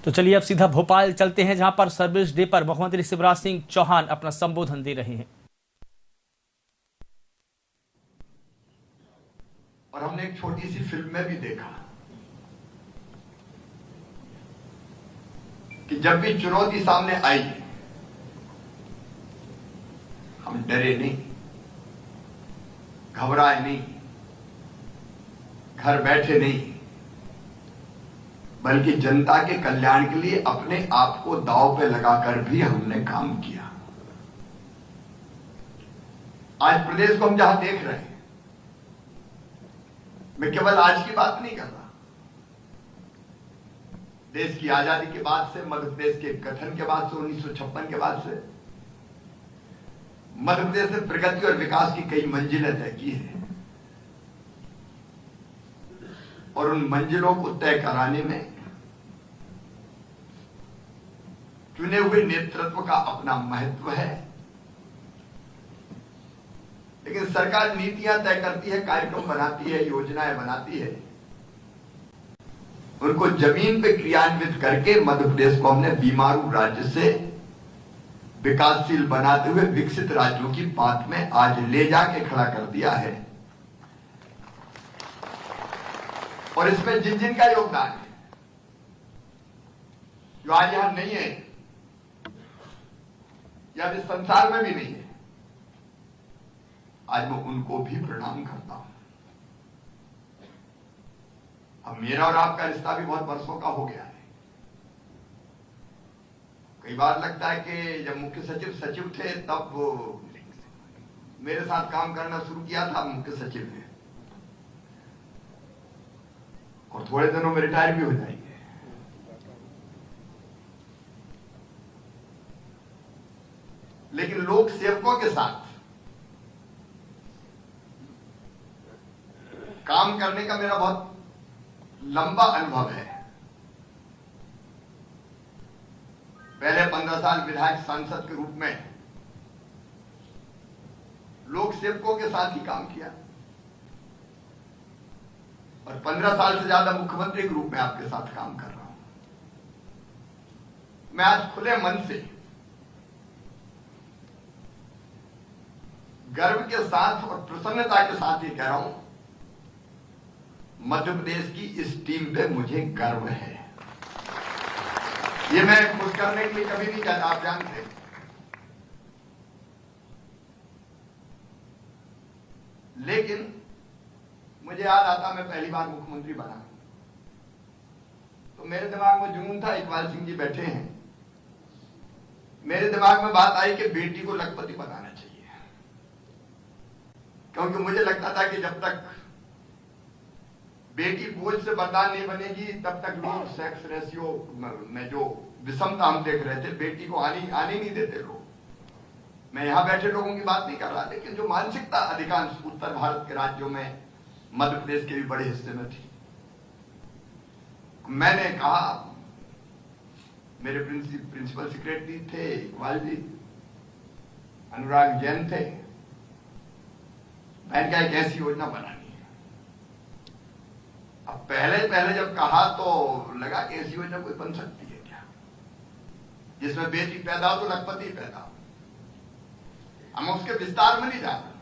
तो चलिए अब सीधा भोपाल चलते हैं, जहां पर सर्विस डे पर मुख्यमंत्री शिवराज सिंह चौहान अपना संबोधन दे रहे हैं। और हमने एक छोटी सी फिल्म में भी देखा कि जब भी चुनौती सामने आई, हम डरे नहीं, घबराए नहीं, घर बैठे नहीं, बल्कि जनता के कल्याण के लिए अपने आप को दांव पे लगाकर भी हमने काम किया। आज प्रदेश को हम जहां देख रहे हैं, मैं केवल आज की बात नहीं कर रहा, देश की आजादी के बाद से, मध्य प्रदेश के गठन के बाद से, 1956 के बाद से मध्य प्रदेश ने प्रगति और विकास की कई मंजिलें तय की हैं, और उन मंजिलों को तय कराने में चुने हुए नेतृत्व का अपना महत्व है। लेकिन सरकार नीतियां तय करती है, कार्यक्रम बनाती है, योजनाएं बनाती है, उनको जमीन पे क्रियान्वित करके मध्य प्रदेश को हमने बीमारू राज्य से विकासशील बनाते हुए विकसित राज्यों की बात में आज ले जाके खड़ा कर दिया है। और इसमें जिन जिन का योगदान है, जो आज यहां नहीं है या इस संसार में भी नहीं है, आज मैं उनको भी प्रणाम करता हूं। अब मेरा और आपका रिश्ता भी बहुत वर्षों का हो गया है। कई बार लगता है कि जब मुख्य सचिव थे तब मेरे साथ काम करना शुरू किया था मुख्य सचिव ने, और थोड़े दिनों में रिटायर भी हो जाएंगे। लेकिन लोक सेवकों के साथ काम करने का मेरा बहुत लंबा अनुभव है। पहले 15 साल विधायक सांसद के रूप में लोक सेवकों के साथ ही काम किया, और 15 साल से ज्यादा मुख्यमंत्री के रूप में आपके साथ काम कर रहा हूं। मैं आज खुले मन से, गर्व के साथ और प्रसन्नता के साथ ये कह रहा हूं, मध्य प्रदेश की इस टीम पे मुझे गर्व है। ये मैं खुश करने के लिए कभी नहीं कहता, आप जानते हैं। लेकिन मुझे याद आता, मैं पहली बार मुख्यमंत्री बना तो मेरे दिमाग में जुनून था, इकबाल सिंह जी बैठे हैं, मेरे दिमाग में बात आई कि बेटी को लखपति बनाना चाहिए। क्योंकि मुझे लगता था कि जब तक बेटी बोझ से बरदान नहीं बनेगी, तब तक लोग सेक्स रेशियो में जो विषमता हम देख रहे थे, बेटी को आने नहीं देते लोग। मैं यहां बैठे लोगों की बात नहीं कर रहा, लेकिन जो मानसिकता अधिकांश उत्तर भारत के राज्यों में, मध्य प्रदेश के भी बड़े हिस्से में थी, मैंने कहा, मेरे प्रिंसिपल सेक्रेटरी थे इकबाल जी, अनुराग जैन थे, मैंने कहा एक ऐसी योजना बनानी है। अब पहले जब कहा तो लगा कि ऐसी योजना कोई बन सकती है क्या, जिसमें बेटी पैदा हो तो लखपति पैदा हो। हम उसके विस्तार में नहीं जा रहे,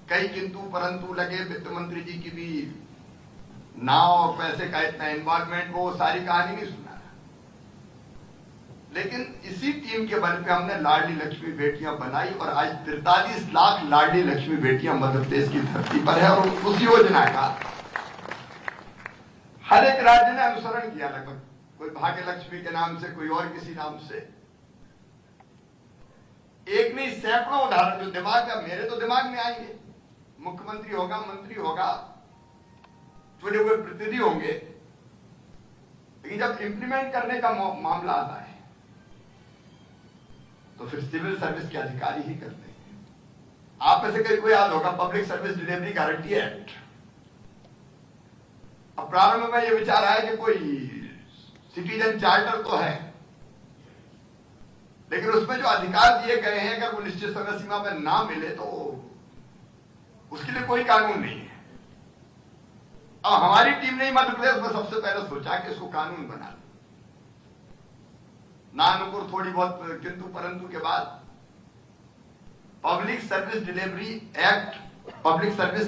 कई किंतु परंतु लगे, वित्त मंत्री जी की भी नाव और पैसे का इतना इन्वॉल्वमेंट, वो सारी कहानी नहीं सुना। लेकिन इसी टीम के बल पे हमने लाडली लक्ष्मी बेटियां बनाई, और आज 43 लाख लाडली लक्ष्मी बेटियां मध्य प्रदेश की धरती पर है। और उस योजना का हर एक राज्य ने अनुसरण किया लगभग, कोई भाग्य लक्ष्मी के नाम से, कोई और किसी नाम से। एक नहीं सैकड़ों उदाहरण जो दिमाग में, मेरे तो दिमाग में आएंगे। मुख्यमंत्री होगा, मंत्री होगा, चुने हुए प्रतिनिधि होंगे, लेकिन जब इंप्लीमेंट करने का मामला आता है तो फिर सिविल सर्विस के अधिकारी ही करते हैं। आप में से कई को याद होगा public service delivery guarantee act. अब प्रारंभ में यह विचार आया कि कोई सिटीजन चार्टर तो है, लेकिन उसमें जो अधिकार दिए गए हैं, अगर वो निश्चित समय सीमा में ना मिले तो उसके लिए कोई कानून नहीं है। अब हमारी टीम ने मध्य प्रदेश में सबसे पहले सोचा कि इसको कानून बना दे। नानुकुर थोड़ी बहुत किंतु परंतु के बाद public service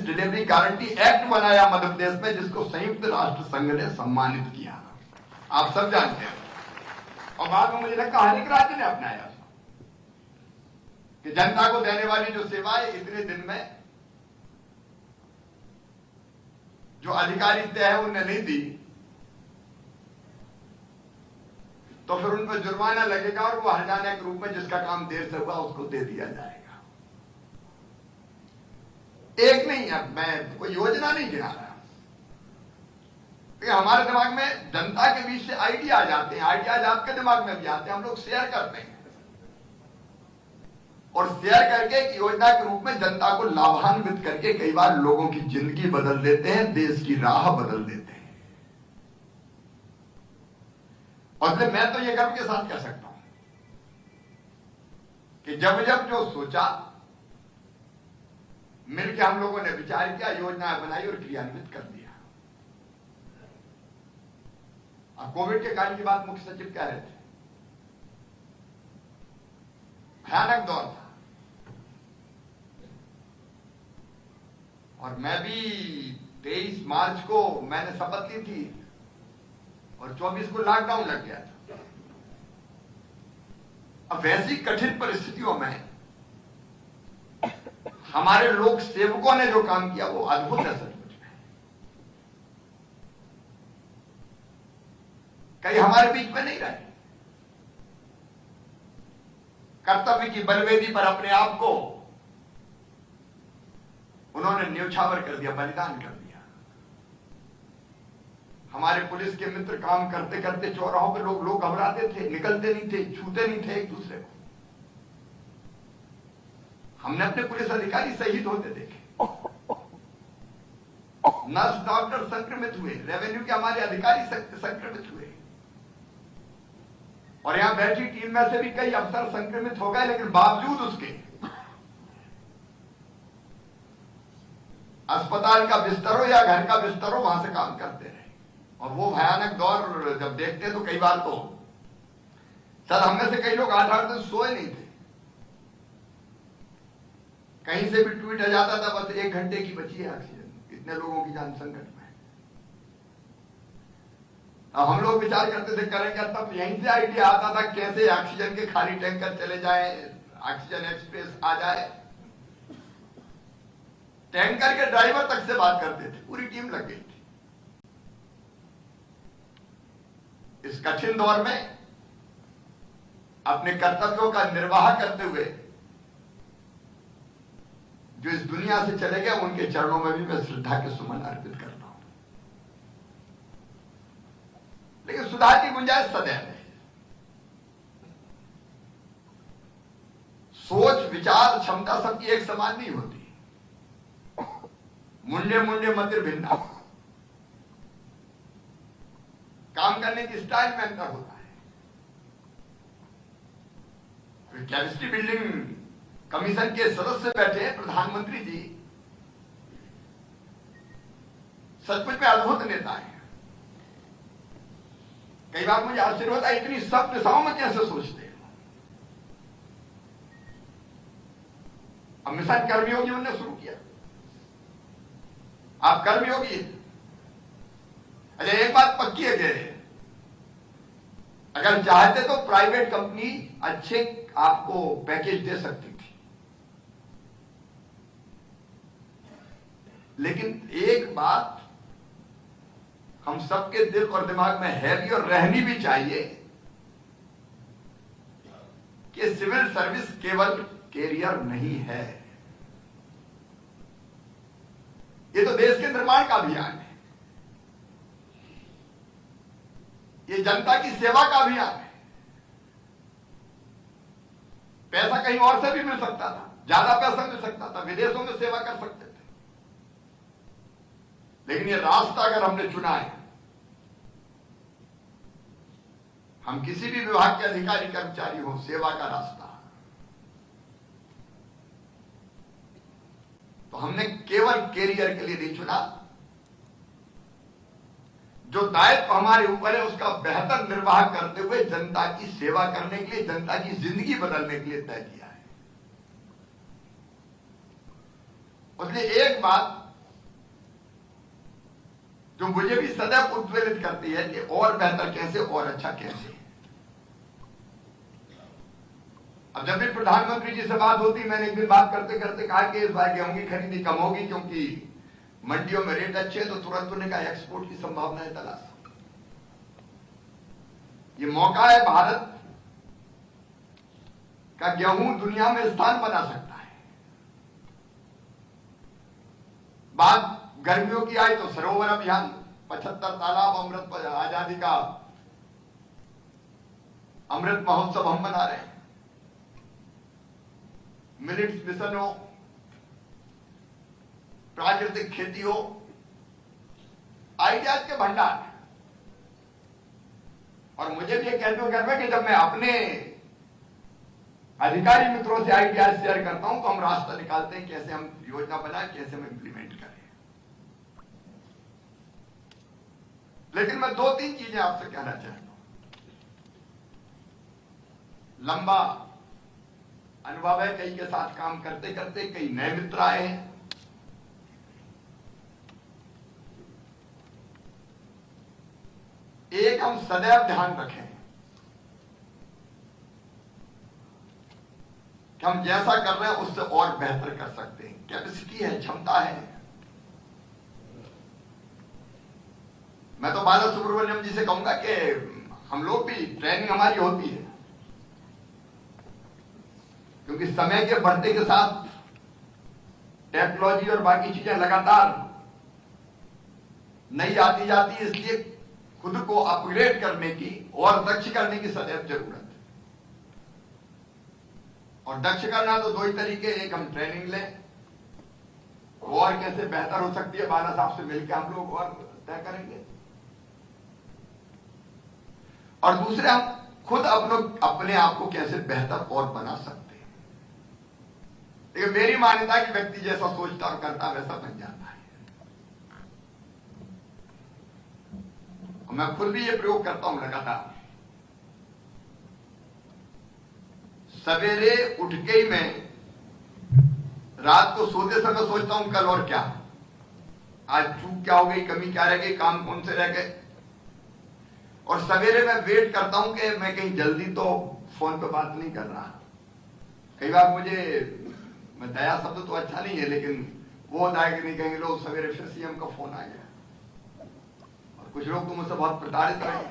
delivery guarantee act बनाया मध्य प्रदेश में, जिसको संयुक्त राष्ट्र संघ ने सम्मानित किया। आप सब जानते हैं। और बाद में मुझे लगता है हर एक राज्य ने अपनाया कि जनता को देने वाली जो सेवाएं इतने दिन में जो अधिकारी तय है उन्हें नहीं दी, तो फिर उन पर जुर्माना लगेगा और वो हर्जाना के रूप में जिसका काम देर से हुआ उसको दे दिया जाएगा। एक नहीं है, मैं कोई योजना नहीं गिना रहा, हमारे दिमाग में जनता के बीच से आइडिया आ जाते हैं, आइडियाज आपके दिमाग में भी आते हैं, हम लोग शेयर करते हैं और शेयर करके एक योजना के रूप में जनता को लाभान्वित करके कई बार लोगों की जिंदगी बदल देते हैं, देश की राह बदल देते हैं। और मैं तो ये गर्व के साथ कह सकता हूं कि जब जब जो सोचा मिलकर हम लोगों ने विचार किया, योजना बनाई और क्रियान्वित कर दिया। अब कोविड के काल की बात मुख्य सचिव कह रहे थे, भयानक दौर था और मैं भी 23 मार्च को मैंने शपथ ली थी और 24 को लॉकडाउन लग गया था। अब वैसी कठिन परिस्थितियों में हमारे लोक सेवकों ने जो काम किया वो अद्भुत है सचमुच में। कई हमारे बीच में नहीं रहे, कर्तव्य की बलवेदी पर अपने आप को उन्होंने न्यौछावर कर दिया, बलिदान कर दिया। हमारे पुलिस के मित्र काम करते करते चौराहों पे लोग घबराते थे, निकलते नहीं थे, छूते नहीं थे एक दूसरे को। हमने अपने पुलिस अधिकारी शहीद होते देखे, नर्स डॉक्टर संक्रमित हुए, रेवेन्यू के हमारे अधिकारी संक्रमित हुए और यहां बैठी टीम में से भी कई अफसर संक्रमित हो गए, लेकिन बावजूद उसके अस्पताल का बिस्तर हो या घर का बिस्तर हो वहां से काम करते रहे। और वो भयानक दौर जब देखते तो कई बार तो सर हम में से कई लोग 8-8 दिन सोए नहीं थे। कहीं से भी ट्वीट आ जाता था बस 1 घंटे की बची है ऑक्सीजन, इतने लोगों की जान संकट में। अब हम लोग विचार करते थे करेंगे, तब यहीं से आइडिया आता था कैसे ऑक्सीजन के खाली टैंकर चले जाए, ऑक्सीजन एक्सप्रेस आ जाए। टैंकर के ड्राइवर तक से बात करते थे, पूरी टीम लग गई थी। इस कठिन दौर में अपने कर्तव्यों का निर्वाह करते हुए जो इस दुनिया से चले गए, उनके चरणों में भी मैं श्रद्धा के सुमन अर्पित करता हूं। लेकिन सुधार की गुंजाइश सदैव है। सोच विचार क्षमता सबकी एक समान नहीं होती, मुंडे मुंडे मंदिर भिन्ना, काम करने की स्टाइल में अंतर होता है। कैपेसिटी बिल्डिंग कमीशन के सदस्य बैठे हैं, प्रधानमंत्री जी सचमुच में अद्भुत नेता है। कई बार मुझे आश्चर्य होता है इतनी सब दिशाओं में कैसे सोचते हैं। अब मिशन कर्मयोगी उन्होंने शुरू किया, आप कर्मयोगी हैं। अच्छा एक बात पक्की है कि अगर चाहते तो प्राइवेट कंपनी अच्छे आपको पैकेज दे सकती थी, लेकिन एक बात हम सबके दिल और दिमाग में है भी और रहनी भी चाहिए कि सिविल सर्विस केवल कैरियर नहीं है, ये तो देश के निर्माण का अभियान है, ये जनता की सेवा का अभियान है। पैसा कहीं और से भी मिल सकता था, ज्यादा पैसा मिल सकता था, विदेशों में सेवा कर सकते थे, लेकिन ये रास्ता अगर हमने चुना है, हम किसी भी विभाग के अधिकारी कर्मचारी हो, सेवा का रास्ता, तो हमने केवल कैरियर के लिए नहीं चुना, जो दायित्व हमारे ऊपर है उसका बेहतर निर्वाह करते हुए जनता की सेवा करने के लिए, जनता की जिंदगी बदलने के लिए तय किया है। इसलिए एक बात जो मुझे भी सदैव उद्वेलित करती है कि और बेहतर कैसे और अच्छा कैसे। अब जब भी प्रधानमंत्री जी से बात होती, मैंने एक दिन बात करते करते कहा कि इस बार गेहूं की खरीदी कम होगी क्योंकि मंडियों में रेट अच्छे हैं, तो तुरंत उन्होंने कहा एक्सपोर्ट की संभावनाएं तलाश। ये मौका है, भारत का गेहूं दुनिया में स्थान बना सकता है। बात गर्मियों की आई तो सरोवर अभियान, 75 तालाब अमृत आजादी का अमृत महोत्सव हम मना रहे हैं। मिलेट्स मिशन हो, प्राकृतिक खेती हो, आइडियाज के भंडार। और मुझे भी ये कहते हुए गर्व है कि जब मैं अपने अधिकारी मित्रों से आइडियाज शेयर करता हूं तो हम रास्ता निकालते हैं कैसे हम योजना बनाएं, कैसे हम इंप्लीमेंट करें। लेकिन मैं 2-3 चीजें आपसे कहना चाहता हूं। लंबा अनुभव है, कई के साथ काम करते करते, कई नए मित्र आए हैं। एक हम सदैव ध्यान रखें कि हम जैसा कर रहे हैं उससे और बेहतर कर सकते हैं। कैपेसिटी है, क्षमता है। मैं तो बाला सुब्रमण्यम जी से कहूंगा कि हम लोग भी, ट्रेनिंग हमारी होती है, क्योंकि समय के बढ़ते के साथ टेक्नोलॉजी और बाकी चीजें लगातार नई आती जाती है, इसलिए खुद को अपग्रेड करने की और दक्ष करने की सदैव जरूरत है। और दक्ष करना तो 2 ही तरीके, एक हम ट्रेनिंग लें, और कैसे बेहतर हो सकती है बाला साहब से मिलकर हम लोग और तय करेंगे, और दूसरे हम खुद अपने आप को कैसे बेहतर और बना सकते हैं। लेकिन मेरी मान्यता है कि व्यक्ति जैसा सोचता और करता वैसा बन जाता है। और मैं खुद भी ये प्रयोग करता हूं लगातार। सवेरे उठ के ही मैं रात को सोते समय सोचता हूं कल और क्या, आज चूक क्या हो गई, कमी क्या रह गई, काम कौन से रह गए। और सवेरे मैं वेट करता हूं कि मैं कहीं जल्दी तो फोन पे बात नहीं कर रहा। कई बार मुझे, मैं दया शब्द तो अच्छा नहीं है, लेकिन वो होता है कि नहीं कहेंगे लोग सवेरे फिर सीएम का फोन आ गया। और कुछ लोग तो मुझसे बहुत प्रताड़ित रहे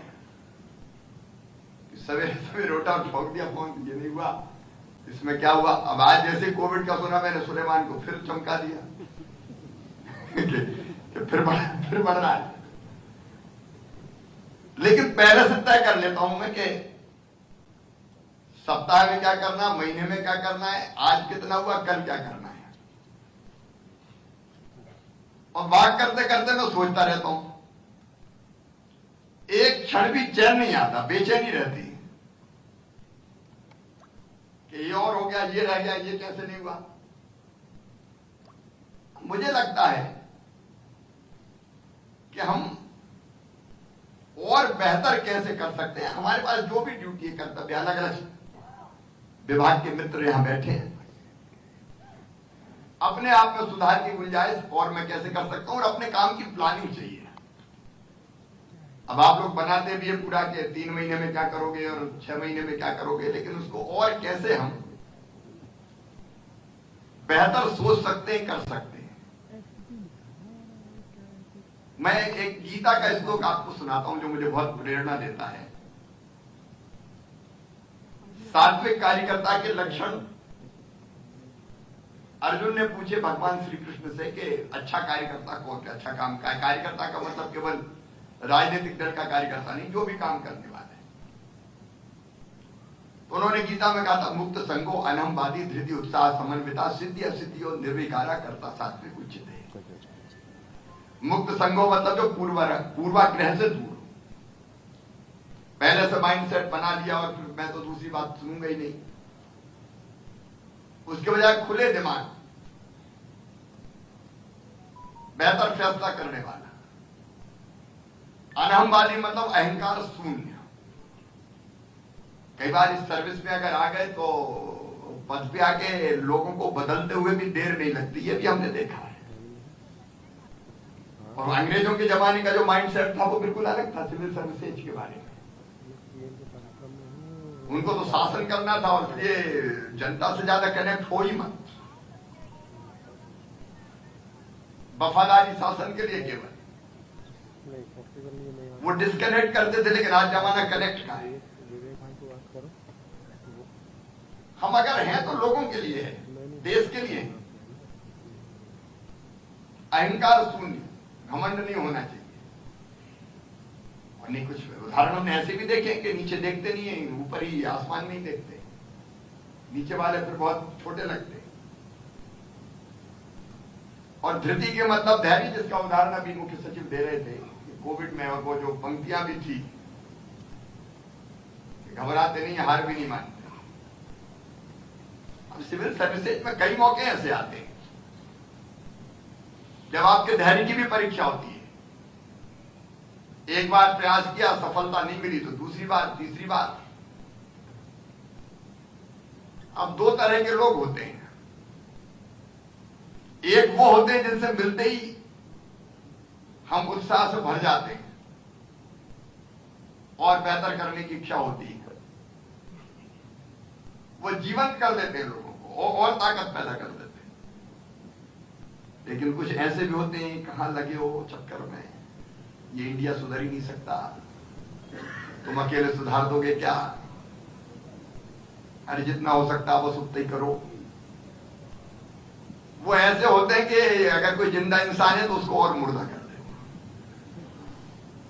कि सवेरे सवेरे उठा और ठोक दिया फोन, ये नहीं हुआ, इसमें क्या हुआ। अब आज जैसे कोविड का सुना, मैंने सुलेमान को फिर चमका दिया कि फिर बढ़ रहा है। लेकिन पहले से तय कर लेता हूं मैं कि सप्ताह में क्या करना, महीने में क्या करना है, आज कितना हुआ, कल क्या करना है। और बात करते करते मैं सोचता रहता हूं, एक क्षण भी चैन नहीं आता, बेचैनी रहती कि ये और हो गया, ये रह गया, ये कैसे नहीं हुआ। मुझे लगता है कि हम और बेहतर कैसे कर सकते हैं। हमारे पास जो भी ड्यूटी है, कर्तव्य, अलग अलग विभाग के मित्र यहां बैठे हैं, अपने आप में सुधार की गुंजाइश और मैं कैसे कर सकता हूं, और अपने काम की प्लानिंग चाहिए। अब आप लोग बनाते भी है पूरा के 3 महीने में क्या करोगे और 6 महीने में क्या करोगे, लेकिन उसको और कैसे हम बेहतर सोच सकते हैं, कर सकते हैं। मैं एक गीता का श्लोक आपको सुनाता हूं जो मुझे बहुत प्रेरणा देता है। सात्विक कार्यकर्ता के लक्षण अर्जुन ने पूछे भगवान श्री कृष्ण से कि अच्छा कार्यकर्ता कौन है, अच्छा काम का कार्यकर्ता का मतलब केवल राजनीतिक दल का कार्यकर्ता नहीं, जो भी काम करने वाला है। तो उन्होंने गीता में कहा था, मुक्त संगो अनहमवादी धृति उत्साह समन्विता सिद्धि असिद्धि और निर्विकारा करता सात्विक उचित है। मुक्त संगो मतलब जो पूर्वाग्रह से दूर, पहले से माइंड सेट बना लिया और फिर मैं तो दूसरी बात सुनूंगा ही नहीं, उसके बजाय खुले दिमाग, बेहतर फैसला करने वाला। अनहमवादी मतलब अहंकार शून्य। कई बार इस सर्विस में अगर आ गए तो पद पे आके लोगों को बदलते हुए भी देर नहीं लगती, ये भी हमने देखा है। और अंग्रेजों के जमाने का जो माइंडसेट था वो बिल्कुल अलग था सिविल सर्विसेज के बारे में। उनको तो शासन करना था और इसलिए जनता से ज्यादा कनेक्ट हो ही मत, वफादारी शासन के लिए केवल वो डिस्कनेक्ट करते थे। लेकिन आज जमाना कनेक्ट का है। हम अगर हैं तो लोगों के लिए है, देश के लिए। अहंकार शून्य, घमंड नहीं होना चाहिए। और नहीं, कुछ उदाहरण हमने ऐसे भी देखे कि नीचे देखते नहीं है, ऊपर ही आसमान नहीं देखते, नीचे वाले फिर बहुत छोटे लगते। और धृति के मतलब धैर्य, जिसका उदाहरण अभी मुख्य सचिव दे रहे थे कोविड में, और वो जो पंक्तियां भी थी, घबराते नहीं, हार भी नहीं मानते। अब सिविल सर्विसेज में कई मौके ऐसे आते हैं जब आपके धैर्य की भी परीक्षा होती है। एक बार प्रयास किया, सफलता नहीं मिली तो दूसरी बार, तीसरी बार। अब दो तरह के लोग होते हैं। एक वो होते हैं जिनसे मिलते ही हम उत्साह से भर जाते हैं और बेहतर करने की इच्छा होती है। वो जीवंत कर देते हैं लोगों को और ताकत पैदा कर देते हैं। लेकिन कुछ ऐसे भी होते हैं, कहां लगे हो चक्कर में, ये इंडिया सुधर ही नहीं सकता, तुम अकेले सुधार दोगे क्या, अरे जितना हो सकता बस उतना ही करो। वो ऐसे होते हैं कि अगर कोई जिंदा इंसान है तो उसको और मुर्दा कर दे,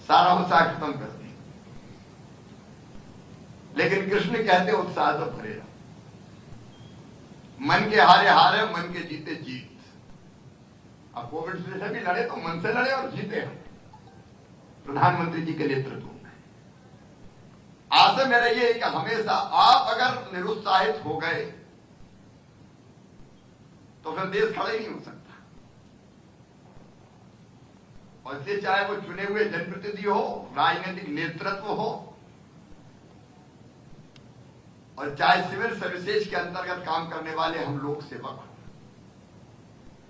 सारा उत्साह खत्म कर दे। लेकिन कृष्ण कहते उत्साह से भरे रहो। मन के हारे हारे, मन के जीते जीत। अब कोविड से भी लड़े तो मन से लड़े और जीते हम प्रधानमंत्री जी के नेतृत्व में। आशा मेरा ये है कि हमेशा आप अगर निरुत्साहित हो गए तो फिर देश खड़ा ही नहीं हो सकता। और इसलिए चाहे वो चुने हुए जनप्रतिनिधि हो, राजनीतिक नेतृत्व हो, और चाहे सिविल सर्विसेज के अंतर्गत काम करने वाले हम लोक सेवक हो,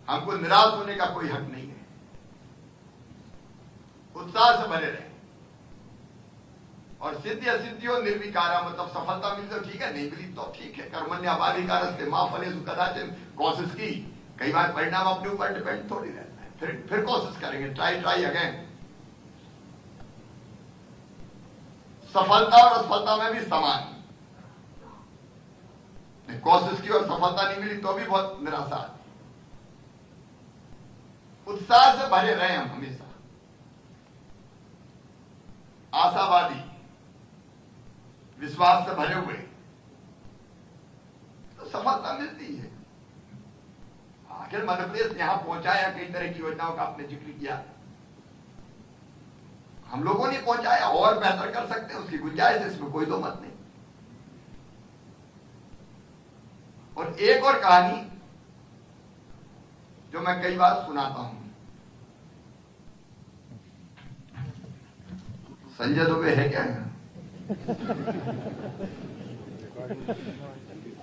हमको निराश होने का कोई हक नहीं है। उत्साह से भरे रहे और सिद्धि असिद्धि हो निर्विकारा, मतलब सफलता मिली तो ठीक है, नहीं मिली तो ठीक है। कर्मण्येवाधिकारस्ते मा फलेषु कदाचन। कोशिश की, कई बार परिणाम अपने ऊपर डिपेंड थोड़ी रहता है, फिर कोशिश करेंगे, ट्राई अगेन। सफलता और असफलता में भी समान, कोशिश की और सफलता नहीं मिली तो भी बहुत निराशा आती। उत्साह से भरे रहे हम हमेशा, आशावादी, विश्वास से भरे हुए, तो सफलता मिलती है। आखिर मध्य प्रदेश यहां पहुंचाया, कई तरह की योजनाओं का आपने जिक्र किया, हम लोगों ने पहुंचाया, और बेहतर कर सकते हैं, उसकी गुंजाइश है, इसमें कोई दो मत नहीं। और एक और कहानी जो मैं कई बार सुनाता हूं, संजय दुबे है क्या?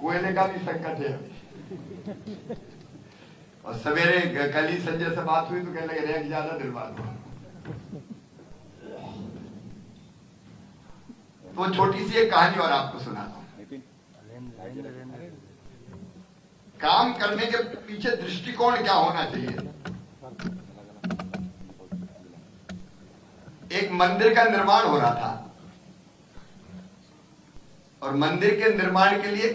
कोयले का भी संकट है। और सवेरे कल ही संजय से बात हुई तो कहने लगे रैंक ज्यादा दिलवाद हुआ। तो छोटी सी एक कहानी और आपको सुनाता हूं। काम करने के पीछे दृष्टिकोण क्या होना चाहिए। एक मंदिर का निर्माण हो रहा था और मंदिर के निर्माण के लिए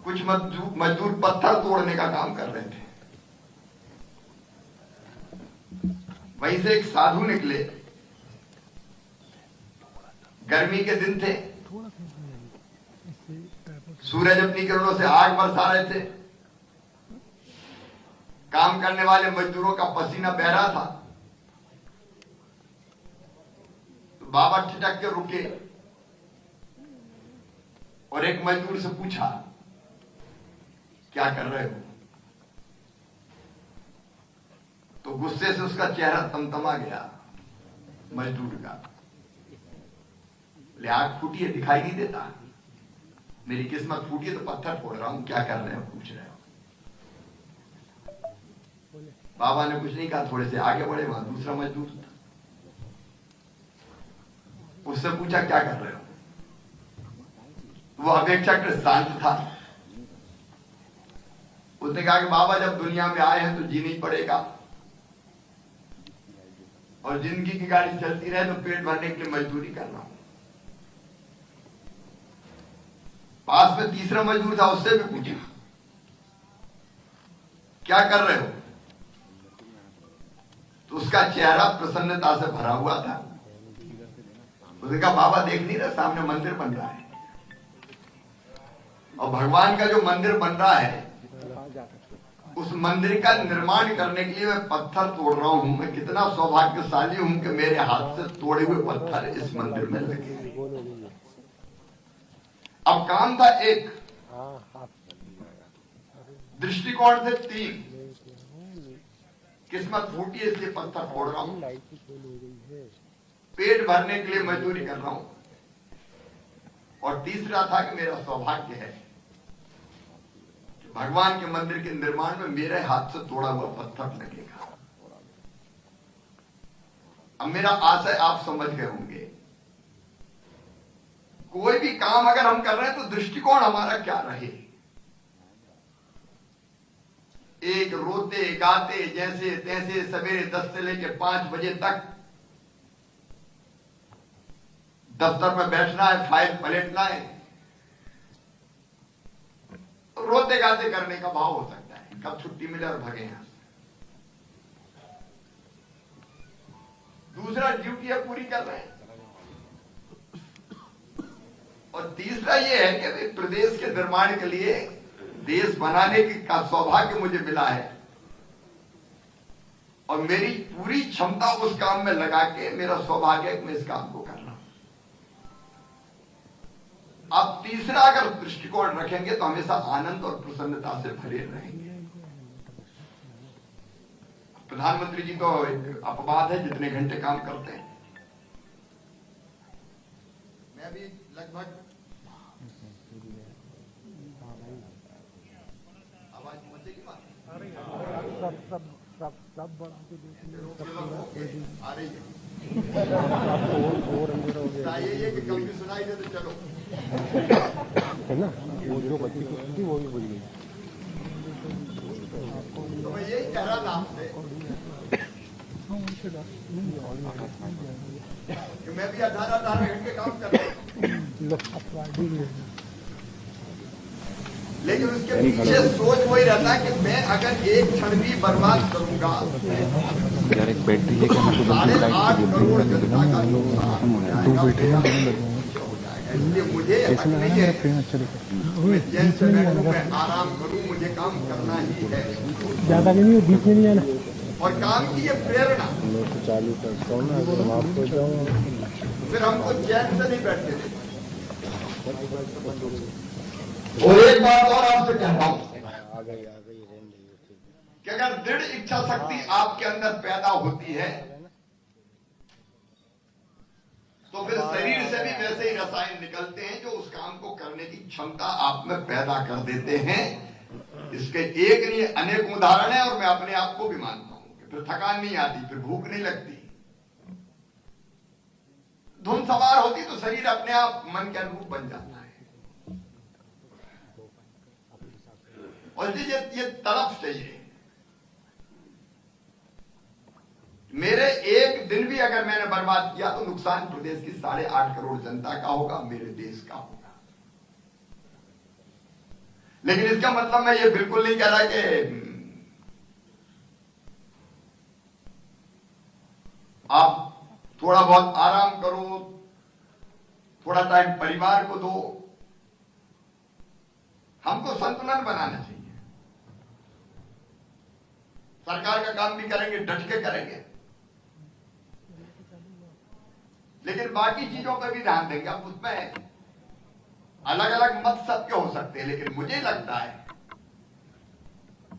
कुछ मजदूर पत्थर तोड़ने का काम कर रहे थे। वहीं से एक साधु निकले, गर्मी के दिन थे, सूरज अपनी किरणों से आग बरसा रहे थे, काम करने वाले मजदूरों का पसीना बह रहा था। तो बाबा ठिठक के रुके और एक मजदूर से पूछा, क्या कर रहे हो? तो गुस्से से उसका चेहरा तमतमा गया मजदूर का। बोले आंख फूटी है, दिखाई नहीं देता? मेरी किस्मत फूटी है तो पत्थर फोड़ रहा हूं, क्या कर रहे हो? पूछ रहे हो। बाबा ने कुछ नहीं कहा, थोड़े से आगे बढ़े, वहां दूसरा मजदूर था। उससे पूछा क्या कर रहे हो? वो अपेक्षाकृत शांत था। उसने कहा कि बाबा जब दुनिया में आए हैं तो जीना ही पड़ेगा, और जिंदगी की गाड़ी चलती रहे तो पेट भरने के लिए मजदूरी कर रहा हूं। पास में तीसरा मजदूर था, उससे भी पूछा क्या कर रहे हो? तो उसका चेहरा प्रसन्नता से भरा हुआ था। उसने कहा बाबा देख नहीं रहे, सामने मंदिर बन रहा है, और भगवान का जो मंदिर बन रहा है उस मंदिर का निर्माण करने के लिए मैं पत्थर तोड़ रहा हूं। मैं कितना सौभाग्यशाली हूं कि मेरे हाथ से तोड़े हुए पत्थर इस मंदिर में लगे। अब काम था एक, दृष्टिकोण थे तीन। किस्मत फूटी है इसलिए पत्थर फोड़ रहा हूं, पेट भरने के लिए मजदूरी कर रहा हूं, और तीसरा था कि मेरा सौभाग्य है कि भगवान के मंदिर के निर्माण में मेरे हाथ से तोड़ा हुआ पत्थर लगेगा। अब मेरा आशय आप समझ गए होंगे। कोई भी काम अगर हम कर रहे हैं तो दृष्टिकोण हमारा क्या रहे। एक रोते गाते जैसे तैसे सवेरे 10 से लेकर 5 बजे तक दफ्तर में बैठना है, फाइल पलटना है, रोते गाते करने का भाव हो सकता है, कब छुट्टी मिले और भगे यहां से। दूसरा ड्यूटी है पूरी कर रहे हैं, और तीसरा ये है कि प्रदेश के निर्माण के लिए, देश बनाने का सौभाग्य मुझे मिला है, और मेरी पूरी क्षमता उस काम में लगा के मेरा सौभाग्य है कि मैं इस काम को कर रहा हूं। अब तीसरा अगर दृष्टिकोण रखेंगे तो हमेशा आनंद और प्रसन्नता से भरे रहेंगे। प्रधानमंत्री जी तो एक अपवाद है, जितने घंटे काम करते हैं। मैं भी लगभग आवाज पहुंचेगी बात आ रही है। ये कि कभी भी सुनाई दे तो चलो है ना, वो जो बच्ची को थी वो भी बुझ गई। तो मैं यही कह रहा था आपसे कि मैं भी 18 घंटे काम कर रहा हूं, लेकिन उसके पीछे सोच वही रहता है कि मैं अगर एक क्षण भी बर्बाद करूंगा यार एक बैटरी लेके हमको 8.5 करोड़ जनता का नुकसान हो दो बैठे जाएगा। इसलिए मुझे हक नहीं है मैं चैन से बैठूं, मैं आराम करूं, मुझे काम करना ही है। ज्यादा नहीं, बीच में नहीं आना। और काम की ये प्रेरणा चालू करता हूँ ना, समाप्त हो जाऊंगा, फिर हमको चैन से नहीं बैठने देता। और एक बात और आपसे कहता हूं कि अगर दृढ़ इच्छा शक्ति आपके अंदर पैदा होती है तो फिर शरीर से भी वैसे ही रसायन निकलते हैं जो उस काम को करने की क्षमता आप में पैदा कर देते हैं। इसके एक नहीं अनेक उदाहरण है, और मैं अपने आप को भी मानता हूं कि फिर थकान नहीं आती, फिर भूख नहीं लगती, धुन सवार होती तो शरीर अपने आप मन के अनुरूप बन जाता है। और ये तरफ चाहिए। मेरे एक दिन भी अगर मैंने बर्बाद किया तो नुकसान प्रदेश की 8.5 करोड़ जनता का होगा, मेरे देश का होगा। लेकिन इसका मतलब मैं ये बिल्कुल नहीं कह रहा कि आप थोड़ा बहुत आराम करो, थोड़ा टाइम परिवार को दो। हमको संतुलन बनाना चाहिए। सरकार का काम भी करेंगे, डट के करेंगे, लेकिन बाकी चीजों पर भी ध्यान देंगे। अब उसमें अलग अलग मत सबके हो सकते हैं, लेकिन मुझे लगता है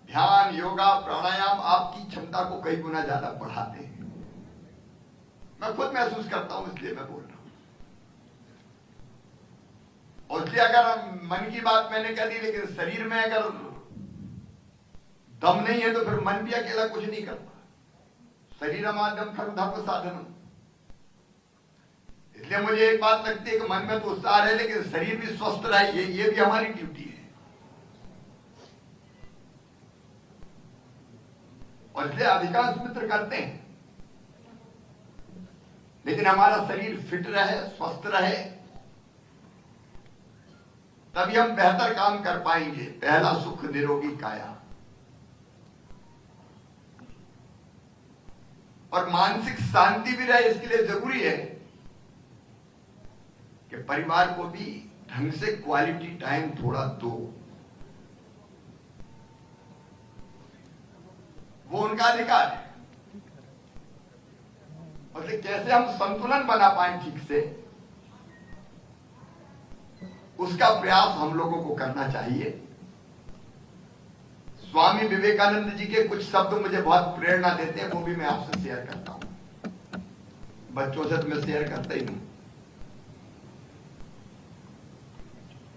ध्यान, योगा, प्राणायाम आपकी क्षमता को कई गुना ज्यादा बढ़ाते हैं। मैं खुद महसूस करता हूं, इसलिए मैं बोल रहा हूं। और इसलिए अगर मन की बात मैंने कह दी, लेकिन शरीर में अगर दम नहीं है तो फिर मन भी अकेला कुछ नहीं करता। शरीर माध्यम खरु धर्म साधन। इसलिए मुझे एक बात लगती है कि मन में तो उत्साह है, लेकिन शरीर भी स्वस्थ रहे, ये भी हमारी ड्यूटी है। और इसलिए अधिकांश मित्र करते हैं, लेकिन हमारा शरीर फिट रहे, स्वस्थ रहे, तभी हम बेहतर काम कर पाएंगे। पहला सुख निरोगी काया। और मानसिक शांति भी रहे, इसके लिए जरूरी है कि परिवार को भी ढंग से क्वालिटी टाइम थोड़ा दो। वो उनका अधिकार है। और कैसे हम संतुलन बना पाए ठीक से, उसका प्रयास हम लोगों को करना चाहिए। स्वामी विवेकानंद जी के कुछ शब्द मुझे बहुत प्रेरणा देते हैं, वो भी मैं आपसे शेयर करता हूं। बच्चों से तो मैं शेयर करता ही हूं।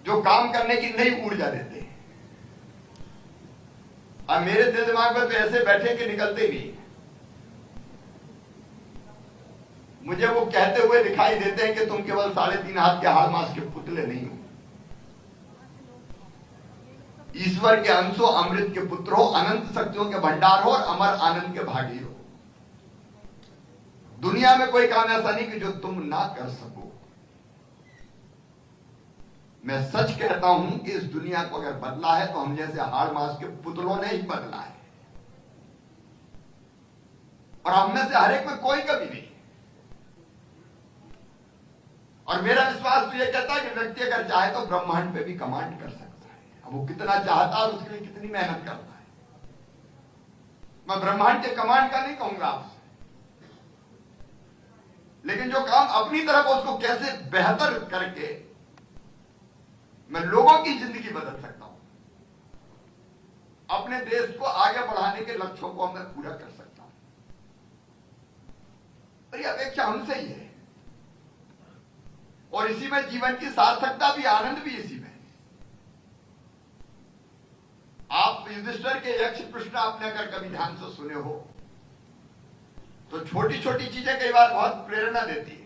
जो काम करने की नई ऊर्जा देते हैं। अब मेरे दिल दिमाग में तो ऐसे बैठे कि निकलते ही नहीं। मुझे वो कहते हुए दिखाई देते हैं कि तुम केवल 3.5 हाथ के हाड़ मास के पुतले नहीं हो, ईश्वर के अंशो, अमृत के पुत्र हो, अनंत शक्तियों के भंडार हो और अमर आनंद के भागी हो। दुनिया में कोई काम ऐसा नहीं कि जो तुम ना कर सको। मैं सच कहता हूं कि इस दुनिया को अगर बदला है तो हम जैसे हाड़ मास के पुतलों ने ही बदला है। और हम में से हर एक में कोई कमी नहीं। और मेरा विश्वास तो यह कहता है कि व्यक्ति अगर चाहे तो ब्रह्मांड पे भी कमांड कर सकता है। अब वो कितना चाहता है और उसके लिए कितनी मेहनत करता है। मैं ब्रह्मांड के कमांड का नहीं कहूंगा आपसे, लेकिन जो काम अपनी तरफ उसको कैसे बेहतर करके मैं लोगों की जिंदगी बदल सकता हूं, अपने देश को आगे बढ़ाने के लक्ष्यों को मैं पूरा कर सकता हूं। और ये अपेक्षा हमसे ही है। और इसी में जीवन की सार्थकता भी, आनंद भी इसी में। आप युधिष्ठिर के यक्ष प्रश्न आपने अगर कभी ध्यान से सुने हो तो छोटी छोटी चीजें कई बार बहुत प्रेरणा देती है।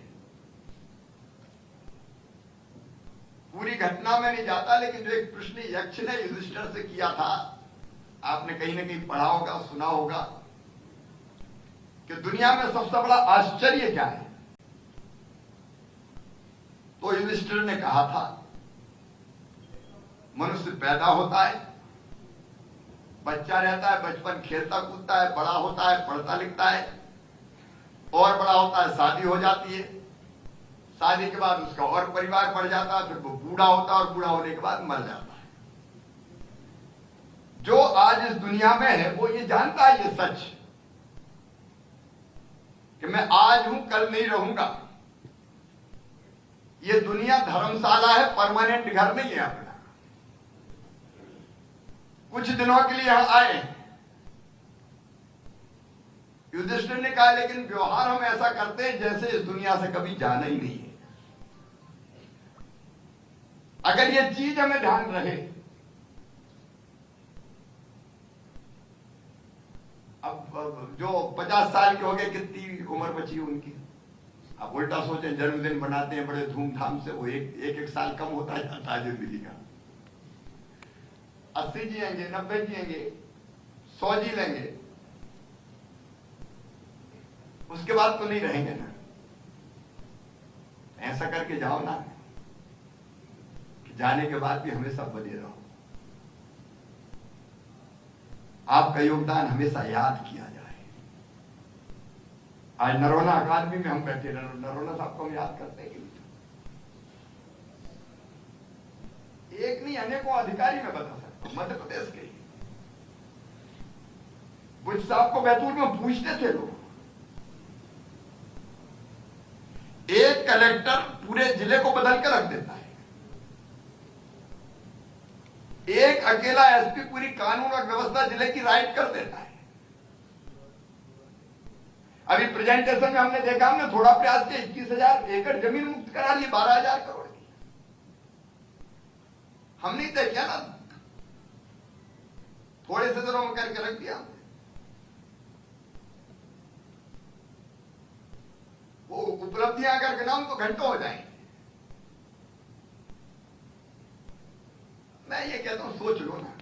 पूरी घटना में नहीं जाता, लेकिन जो एक प्रश्न यक्ष ने युधिष्ठिर से किया था, आपने कहीं ना कहीं पढ़ा होगा, सुना होगा कि दुनिया में सबसे बड़ा आश्चर्य क्या है। तो युधिष्ठिर ने कहा था, मनुष्य पैदा होता है, बच्चा रहता है, बचपन खेलता कूदता है, बड़ा होता है, पढ़ता लिखता है, और बड़ा होता है, शादी हो जाती है, शादी के बाद उसका और परिवार बढ़ जाता है, फिर वो बूढ़ा होता है और बूढ़ा होने के बाद मर जाता है। जो आज इस दुनिया में है वो ये जानता है, ये सच कि मैं आज हूं, कल नहीं रहूंगा। ये दुनिया धर्मशाला है, परमानेंट घर नहीं है अपना। कुछ दिनों के लिए यहां आए। युधिष्ठिर ने कहा, लेकिन व्यवहार हम ऐसा करते हैं जैसे इस दुनिया से कभी जाना ही नहीं है। अगर ये चीज हमें ध्यान रहे, अब जो 50 साल के हो गए, कितनी उम्र बची उनकी। अब उल्टा सोचें, जन्मदिन बनाते हैं बड़े धूमधाम से, वो एक साल कम होता जाता है जिंदगी का। 80 जिएंगे, 90 जिएंगे, 100 जी लेंगे, उसके बाद तो नहीं रहेंगे ना। ऐसा करके जाओ ना कि जाने के बाद भी हमेशा बने रहो। आपका योगदान हमेशा याद किया जाए। आज नरोना अकादमी में हम बैठे, नरोना साहब को हम याद करते हैं। एक नहीं, अनेकों अधिकारी में बता सकता हूं, मध्य प्रदेश के। बुद्ध साहब को बैतूल में पूछते थे लोग। एक कलेक्टर पूरे जिले को बदल कर रख देता है। एक अकेला एसपी पूरी कानून और व्यवस्था जिले की राइट कर देता है। अभी प्रेजेंटेशन में हमने देखा, हमने थोड़ा प्रयास किया, 21,000 एकड़ जमीन मुक्त करा ली, 12,000 करोड़ की। हमने तय किया ना, थोड़े से दिनों में करके रख दिया। वो उपलब्धियां अगर गिनाऊं तो घंटों हो जाएंगे। मैं ये कहता हूं, सोच लो ना,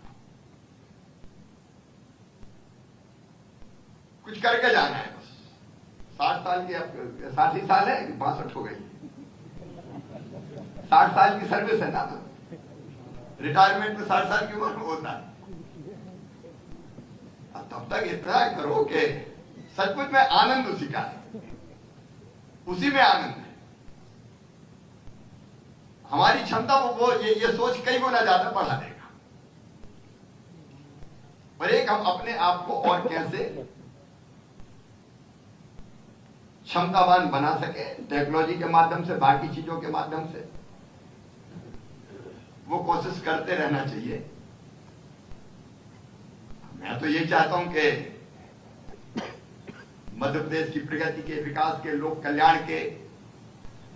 कुछ करके जाना है बस। 60 साल की, अब 60 ही साल है कि 62 हो गई, 60 साल की सर्विस है ना, तो रिटायरमेंट में 60 साल की उम्र होता है। तब तक इतना करो कि सचमुच में आनंद उसी का है, उसी में आनंद है। हमारी क्षमता वो ये सोच कई गुना ज्यादा बढ़ा देगा। और एक, हम अपने आप को और कैसे क्षमतावान बना सके, टेक्नोलॉजी के माध्यम से, बाकी चीजों के माध्यम से, वो कोशिश करते रहना चाहिए। मैं तो ये चाहता हूं कि मध्य प्रदेश की प्रगति के, विकास के, लोक कल्याण के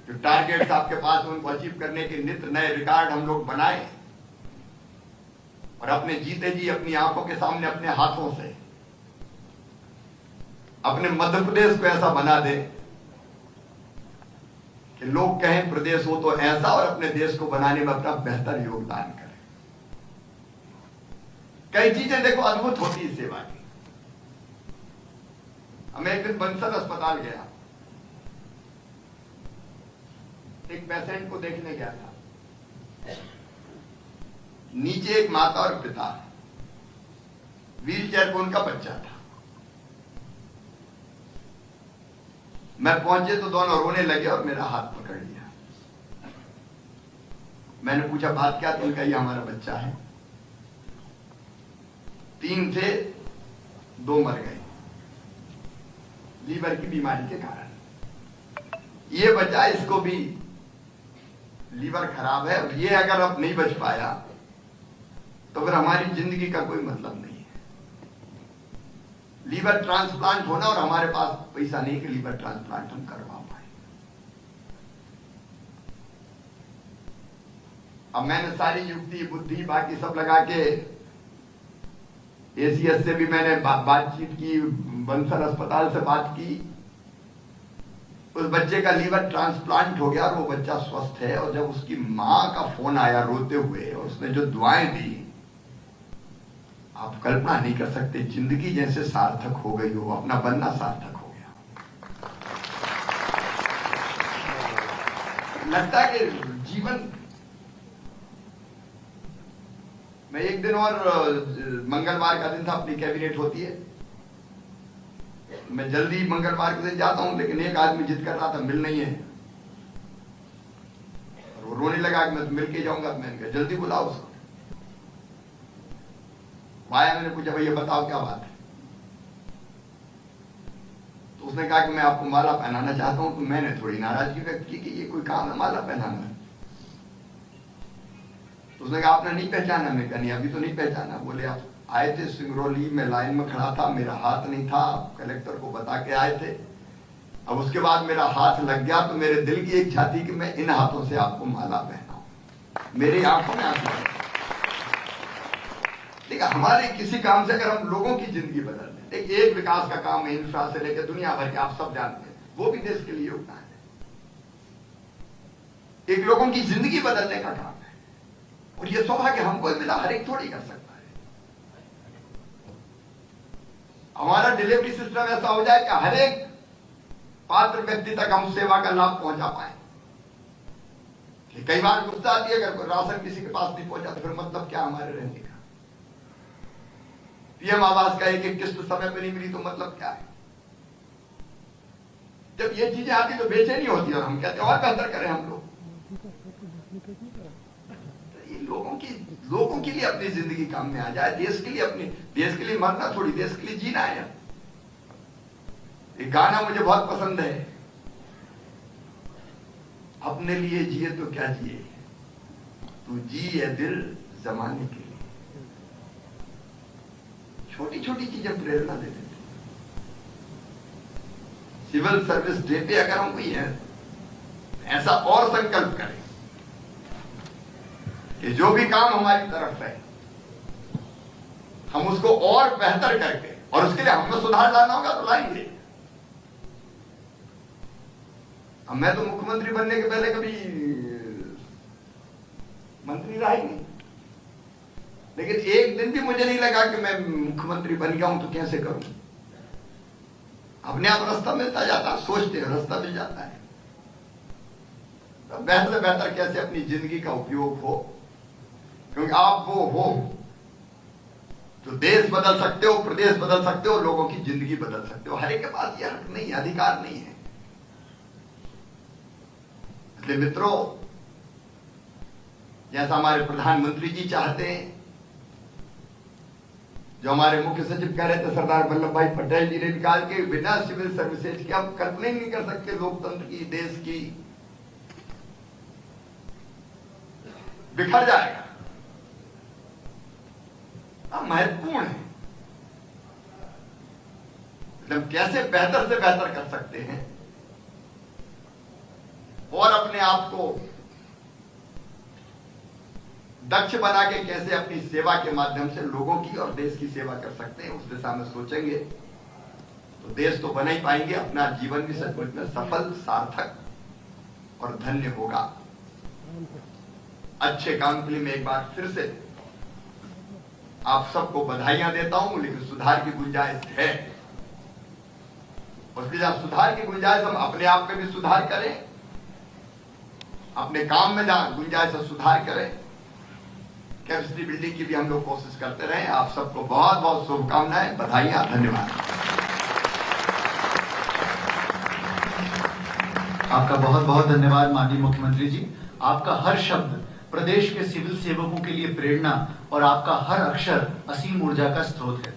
जो टारगेट्स आपके पास, उनको अचीव करने के नित्य नए रिकॉर्ड हम लोग बनाए, और अपने जीते जी अपनी आंखों के सामने, अपने हाथों से अपने मध्य प्रदेश को ऐसा बना दे कि लोग कहें प्रदेश हो तो ऐसा, और अपने देश को बनाने में अपना बेहतर योगदान करें। कई चीजें देखो अद्भुत होती है सेवा की। हम एक दिन बंसल अस्पताल गया, एक पेशेंट को देखने गया था। नीचे एक माता और पिता, व्हीलचेयर पर उनका बच्चा था। मैं पहुंचे तो दोनों रोने लगे और मेरा हाथ पकड़ लिया। मैंने पूछा बात क्या? तो उनका, ये हमारा बच्चा है, 3 थे, 2 मर गए लीवर की बीमारी के कारण। ये बच्चा, इसको भी लीवर खराब है, और ये अगर अब नहीं बच पाया तो फिर हमारी जिंदगी का कोई मतलब नहीं है। लीवर ट्रांसप्लांट होना, और हमारे पास पैसा नहीं कि लीवर ट्रांसप्लांट हम करवा पाए। अब मैंने सारी युक्ति बुद्धि बाकी सब लगा के एसीएस से भी मैंने बातचीत की, बंसल अस्पताल से बात की। उस बच्चे का लीवर ट्रांसप्लांट हो गया और वो बच्चा स्वस्थ है। और जब उसकी मां का फोन आया रोते हुए, और उसने जो दुआएं दी, आप कल्पना नहीं कर सकते, जिंदगी जैसे सार्थक हो गई हो, अपना बनना सार्थक हो गया। लगता है कि जीवन में एक दिन और, मंगलवार का दिन था, अपनी कैबिनेट होती है, मैं जल्दी मंगलवार के दिन जाता हूं, लेकिन एक आदमी जिद कर रहा था, मिल नहीं है, और वो रोने लगा कि मैं तो मिल के जाऊंगा। मैंने कहा जल्दी बुलाओ उसको। आया, मैंने पूछा भैया बताओ क्या बात है? तो उसने कहा कि मैं आपको माला पहनाना चाहता हूं। तो मैंने थोड़ी नाराजगी व्यक्त की कि ये कोई काम है माला पहनाना? तो उसने कहा आपने नहीं पहचाना? मैं कहा नहीं, अभी तो नहीं पहचाना। बोले आप आए थे सिंगरौली में, लाइन में खड़ा था, मेरा हाथ नहीं था, कलेक्टर को बता के आए थे। अब उसके बाद मेरा हाथ लग गया तो मेरे दिल की एक इच्छा थी कि मैं इन हाथों से आपको माला पहनाऊं। मेरी आंखों में आंसू आए। देखिए, हमारे किसी काम से अगर हम लोगों की जिंदगी बदल दें, देखिए एक विकास का काम है, इंफ्रा से लेकर दुनिया भर के, आप सब जानते हैं, वो भी देश के लिए योगदान है। एक लोगों की जिंदगी बदलने का काम है, और ये सौभाग्य हमको मिला, हर एक थोड़ी कर सकता है। हमारा डिलीवरी सिस्टम ऐसा हो जाए कि हर एक पात्र व्यक्ति तक हम सेवा का लाभ पहुंचा पाए। कई बार गुस्सा आती है, अगर राशन किसी के पास नहीं पहुंचा तो फिर मतलब क्या हमारे रहने का? पीएम आवास का एक किस्त समय पर नहीं मिली तो मतलब क्या है? जब ये चीजें आती तो बेचैनी होती है, और हम कहते हैं और बेहतर करें हम लोग। ये लोगों के लिए अपनी जिंदगी काम में आ जाए, देश के लिए मरना थोड़ी, देश के लिए जीना है। एक गाना मुझे बहुत पसंद है, अपने लिए जिए तो क्या जिए, तू जी है दिल जमाने के लिए। छोटी छोटी चीजें प्रेरणा दे देती। सिविल सर्विस डे पे अगर हम कोई है ऐसा और संकल्प करें कि जो भी काम हमारी तरफ है हम उसको और बेहतर करके, और उसके लिए हमें सुधार लाना होगा तो लाएंगे। अब मैं तो मुख्यमंत्री बनने के पहले कभी मंत्री रहा ही नहीं, लेकिन एक दिन भी मुझे नहीं लगा कि मैं मुख्यमंत्री बन गया हूं तो कैसे करूं। अपने आप रास्ता मिलता जाता, सोचते हैं रास्ता मिल जाता है। तो बेहतर से बेहतर कैसे अपनी जिंदगी का उपयोग हो, क्योंकि आप वो हो जो देश बदल सकते हो, प्रदेश बदल सकते हो, लोगों की जिंदगी बदल सकते हो। हर एक के पास यह हक नहीं है, अधिकार नहीं है। इसलिए मित्रों, जैसा हमारे प्रधानमंत्री जी चाहते हैं, जो हमारे मुख्य सचिव कह रहे थे सरदार वल्लभ भाई पटेल जी ने निकाल के, बिना सिविल सर्विसेज के आप कल्पना ही नहीं कर सकते लोकतंत्र की, देश की बिखर जाएगा। महत्वपूर्ण है हम कैसे बेहतर से बेहतर कर सकते हैं और अपने आप को दक्ष बना के कैसे अपनी सेवा के माध्यम से लोगों की और देश की सेवा कर सकते हैं, उस दिशा में सोचेंगे तो देश तो बना ही पाएंगे, अपना जीवन भी सचमुच में सफल, सार्थक और धन्य होगा। अच्छे काम के लिए मैं एक बार फिर से आप सबको बधाइयां देता हूं, लेकिन सुधार की गुंजाइश है। उसके जहां सुधार की गुंजाइश, हम अपने आप में भी सुधार करें, अपने काम में जहां गुंजाइश है सुधार करें, कैपेसिटी बिल्डिंग की भी हम लोग कोशिश करते रहे। आप सबको बहुत बहुत शुभकामनाएं, बधाइयां, धन्यवाद। आपका बहुत बहुत धन्यवाद माननीय मुख्यमंत्री जी। आपका हर शब्द प्रदेश के सिविल सेवकों के लिए प्रेरणा और आपका हर अक्षर असीम ऊर्जा का स्रोत है।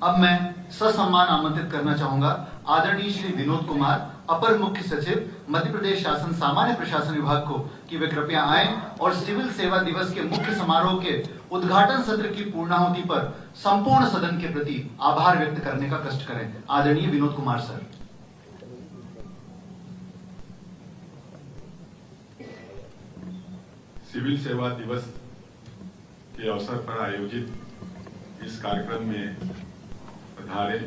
अब मैं ससम्मान आमंत्रित करना चाहूंगा आदरणीय श्री विनोद कुमार, अपर मुख्य सचिव मध्य प्रदेश शासन सामान्य प्रशासन विभाग को, कि वे कृपया आएं और सिविल सेवा दिवस के मुख्य समारोह के उद्घाटन सत्र की पूर्णाहुति पर संपूर्ण सदन के प्रति आभार व्यक्त करने का कष्ट करें। आदरणीय विनोद कुमार सर। सिविल सेवा दिवस के अवसर पर आयोजित इस कार्यक्रम में पधारे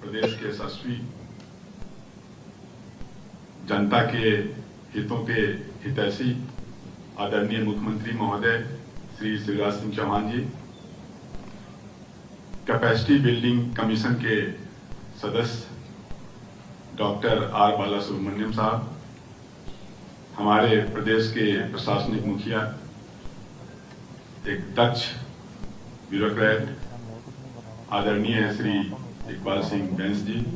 प्रदेश के यशस्वी जनता के हितों के हितैषी आदरणीय मुख्यमंत्री महोदय श्री शिवराज सिंह चौहान जी, कैपेसिटी बिल्डिंग कमीशन के सदस्य डॉक्टर आर बालासुब्रमण्यम साहब, हमारे प्रदेश के प्रशासनिक मुखिया, एक दक्ष ब्यूरोक्रेट आदरणीय श्री इकबाल सिंह बैंस जी,